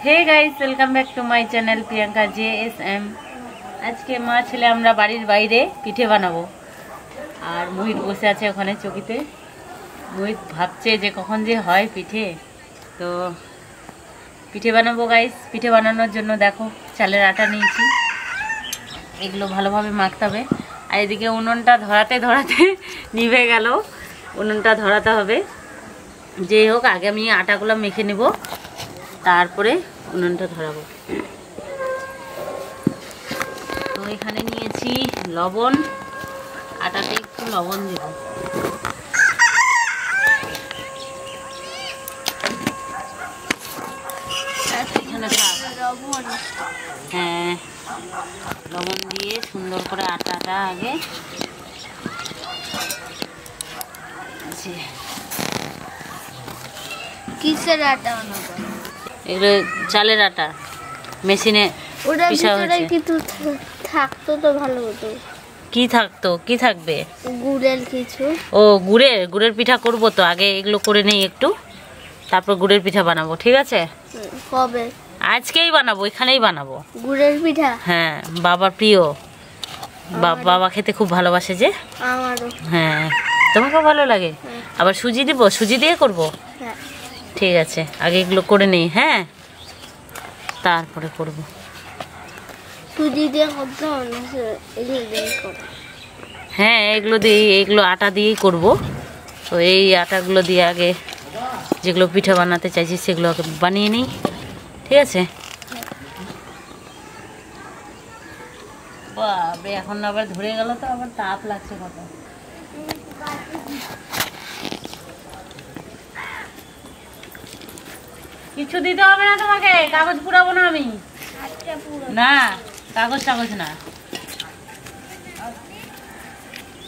Hey guys welcome back to my channel Priyanka JSM। आज के मा छेले आमरा बाड़ीर बाइरे पिठे बानाबो और मोहित बसे आछे ओखाने चौकिते। मोहित भाबछे जे कखन जे हय पिठे, तो पिठे बानाबो गाइस। पिठे बानानोर जोन्नो देखो चालेर आटा निয়েছি, एगुलो भालोभाবে माखते हबे। আর এদিকে উনুনটা ধরাতে ধরাতে নিভে গেল। উনুনটা ধরাতে হবে। যেই হোক আগে আমি আটাগুলো মেখে নেব, তারপরে উনুনটা ধরাবো। তো এখানে নিয়েছি লবণ, আটাতে একটু লবণ দেব। এখানে লবণ, হ্যাঁ লবণ দিয়ে সুন্দর করে আটাটা আগে কিসের আটা বানাবো? এগুলো চালের আটা মেশিনে পিষা হচ্ছে। কিছু থাকতো তো ভালো হতো। কি থাকতো? কি থাকবে? গুড়ের কিছু। ও গুড়ের পিঠা করব। তো আগে এগুলো করে নেই একটু, তারপর গুড়ের পিঠা বানাবো। ঠিক আছে? কবে? আজকেই বানাবো, এখানেই বানাবো গুড়ের পিঠা। হ্যাঁ, বাবার প্রিয়। বাবা খেতে খুব ভালোবাসে যে। আমারও। হ্যাঁ, তোমাকেও ভালো লাগে। আবার সুজি দিব, সুজি দিয়ে করব। হ্যাঁ ঠিক আছে, আগে এগুলো করে নেই। হ্যাঁ, তারপরে করব। সুজি দিয়ে করতে হবে না, এগুলো দিয়ে করব। হ্যাঁ, এগুলো আটা দিয়েই করব। তো এই আটাগুলো দিয়ে আগে যেগুলো পিঠা বানাতে চাইছি সেগুলো আগে বানিয়ে নিই। ঠিক আছে? বাবা এখন আবার ধরে গেল, তো আবার তাপ লাগছে কত। কিছু দিতে হবে না তোমাকে, কাগজ পুরাবো না আমি। না কাগজ টাগজ না,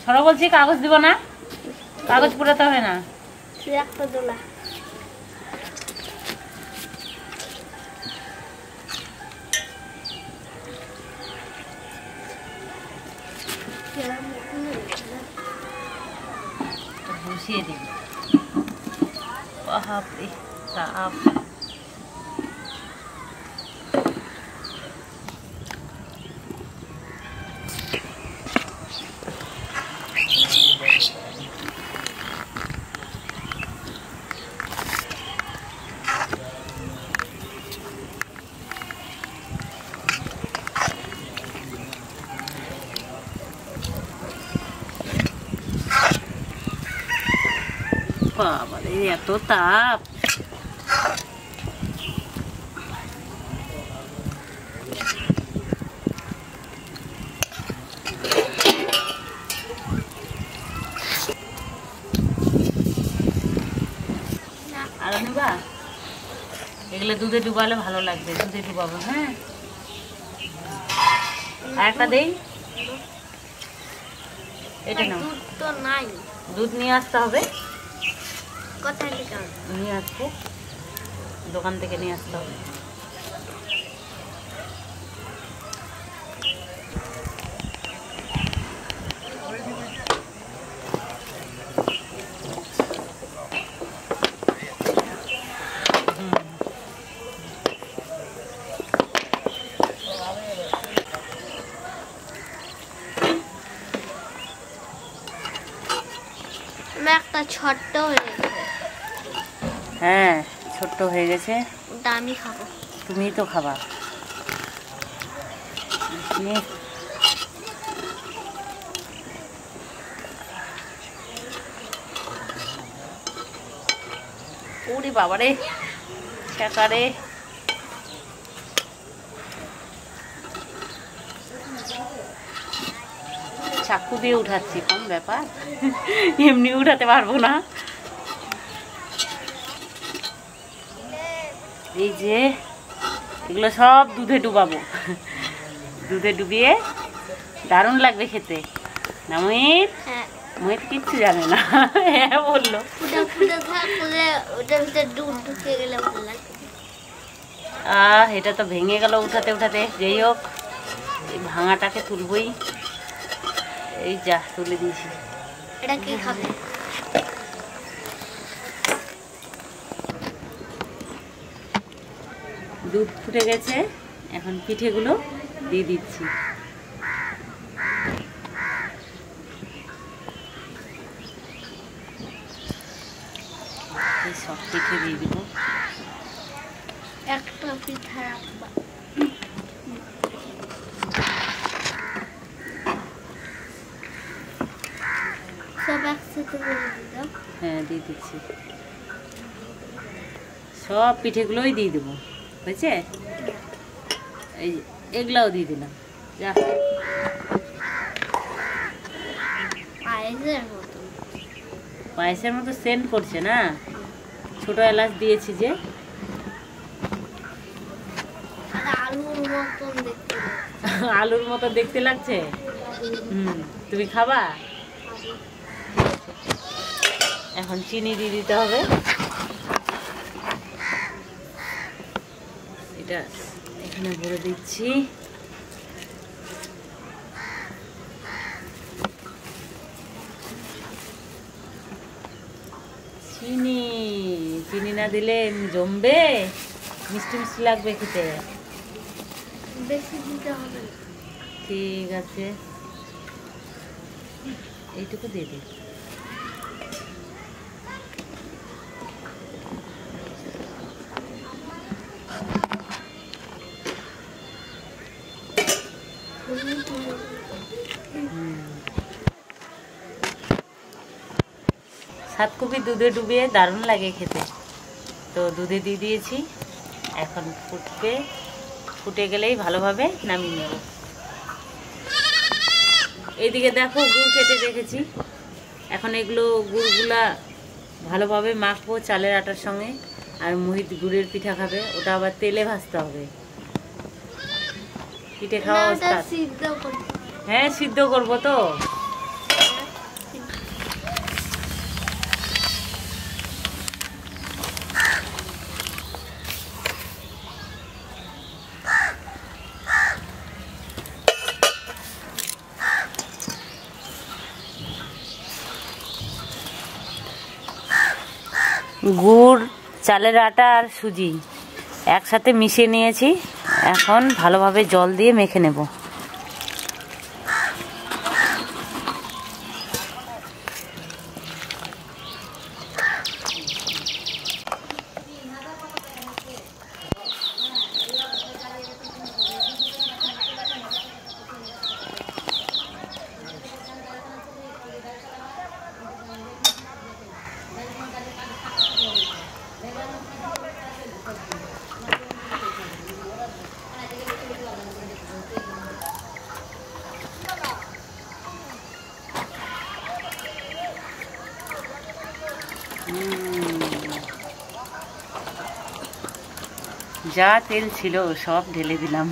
সরো বলছি, কাগজ দিব না, কাগজ পুরাতে হবে না। একটা দোলা বসিয়ে দিই। বাপরে তাপ। বাবারে এত তাপ। আর নেবা? এগুলো দুধে ডুবালে ভালো লাগবে, দুধে ডুবাবো। হ্যাঁ, আর একটা দেই। এটা নাও। দুধ তো নাই, দুধ নিয়ে আসতে হবে। কোথায় নিতে হবে? নিয়ে আসবো, দোকান থেকে নিয়ে আসতে হবে। একটা ছোট্ট হয়ে গেছে। হ্যাঁ, ছোট্ট হয়ে গেছে। ওটা আমি খাবো। তুমি তো খাবা। ওরে বাবারে ছেকারে। চাকু দিয়ে উঠাচ্ছি, কোন ব্যাপার, এমনি উঠাতে পারবো না। এই যে এগুলো সব দুধে ডুবাবো, দুধে ডুবিয়ে দারুণ লাগবে খেতে। না মোহিত? মোহিত কিচ্ছু জানে না, হ্যাঁ বললো। এটা তো ভেঙে গেল উঠাতে উঠাতে। যাই হোক, এই ভাঙাটাকে তুলবই। এই যা তুলে দিয়েছি। এটা কি খাবে? দুধ ফুটে গেছে, এখন পিঠেগুলো দিয়ে দিচ্ছি। সব পিঠে দিয়ে দিব। একটা পিঠা রাখবা। সব একসাথে করে দিও। হ্যাঁ দিয়ে দিচ্ছি, সব পিঠেগুলোই দিয়ে দেবো। হয়েছে? এই এগুলাও দিয়ে দিলাম। যা পায়েসের মতো সেন্ট করছে না? ছোট এলাচ দিয়েছি যে। আলুর মতো দেখতে লাগছে। তুমি খাবা? এখন চিনি দিয়ে দিতে হবে। এটা এখানে ভরে দিচ্ছি। চিনি চিনি না দিলে জমবে, মিষ্টি মিষ্টি লাগবে খেতে। বেশি দিতে হবে। ঠিক আছে, এইটুকু দিয়ে দিই। সাতকপি দুধে ডুবিয়ে দারুণ লাগে খেতে, তো দুধে দিয়ে দিয়েছি। এখন ফুটে গেলেই ভালোভাবে নামিয়ে নেব। এইদিকে দেখো গুড় কেটে রেখেছি। এখন এগুলো গুড়গুলা ভালোভাবে মাখবো চালের আটার সঙ্গে। আর মোহিত গুড়ের পিঠা খাবে, ওটা আবার তেলে ভাজতে হবে। পিঠে খাওয়া অবস্থা। হ্যাঁ সিদ্ধ করবো তো। গুড়, চালের আটা আর সুজি একসাথে মিশিয়ে নিয়েছি। এখন ভালোভাবে জল দিয়ে মেখে নেব। যা তেল ছিল সব ঢেলে দিলাম।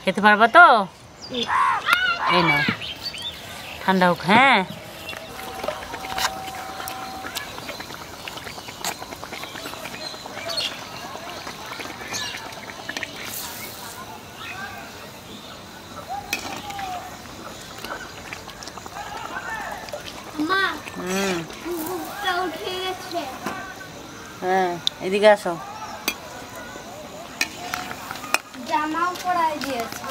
খেতে পারবা তো? এই না, ঠান্ডা হোক। হ্যাঁ হ্যাঁ এদিকে আসো। জামাও পরাই দিয়েছে।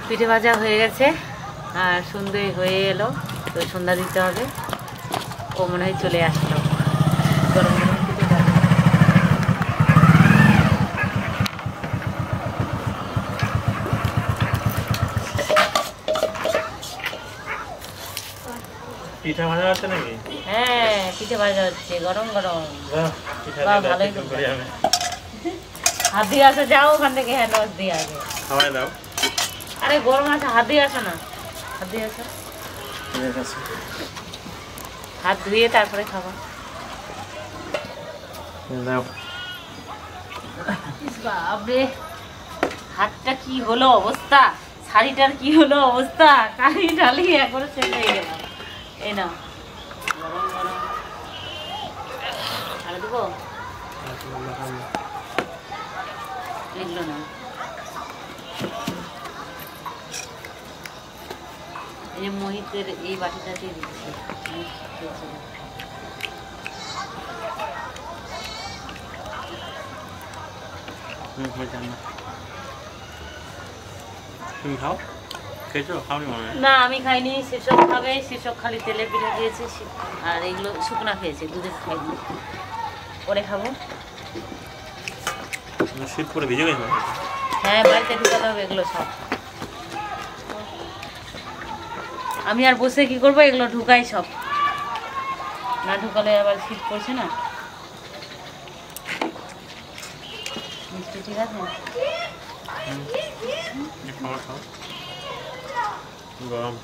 পিঠে ভাজা হয়ে গেছে আর সন্ধে হয়ে এলো, তো সন্ধ্যা দিতে হবে। ও মনে হয় চলে আসলো। গরম গরম পিঠে ভাজা। পিঠা ভাজা আছে নাকি? হ্যাঁ পিঠে ভাজা হচ্ছে গরম গরম। পিঠা বাহ, দিয়ে ভালোই দাও, তো। করি আমি। হাত দিয়ে আসো, যাও ওখান থেকে হ্যান্ড ওয়াশ দিয়ে আগে। খাওয়াই দাও। আরে গরম আছে, হাত দিয়ে আসো না, হাত দিয়ে আসো, ঠিক আছে। হাত ধুয়ে তারপরে খাবো। দাও। ইস বাপরে, হাতটা কি হলো অবস্থা, শাড়িটার কি হলো অবস্থা, কালি ঢালি একবারে শেষ হয়ে গেলাম। এই নাও গরম গরম। আর দেবো এগুলো না, এই যে মোহিতের এই বাটিটাতে দিচ্ছি। তুমি খাও, খেয়েছো? খাওনি মনে হয়। না আমি খাইনি, শীর্ষক খাবে, শীর্ষক খালি তেলে পিঠে খেয়েছে, আর এগুলো শুকনা খেয়েছে, দুধে খাইনি, পরে খাবো। শীত করে ভিজে গেছে। হ্যাঁ বাড়িতে ঢুকাতে হবে এগুলো সব। আমি আর বসে কি করবো, এগুলো ঢুকাই সব, না ঢুকালে আবার শীত পড়ছে না। মিষ্টি ঠিক আছে? খাও খাও, গরম।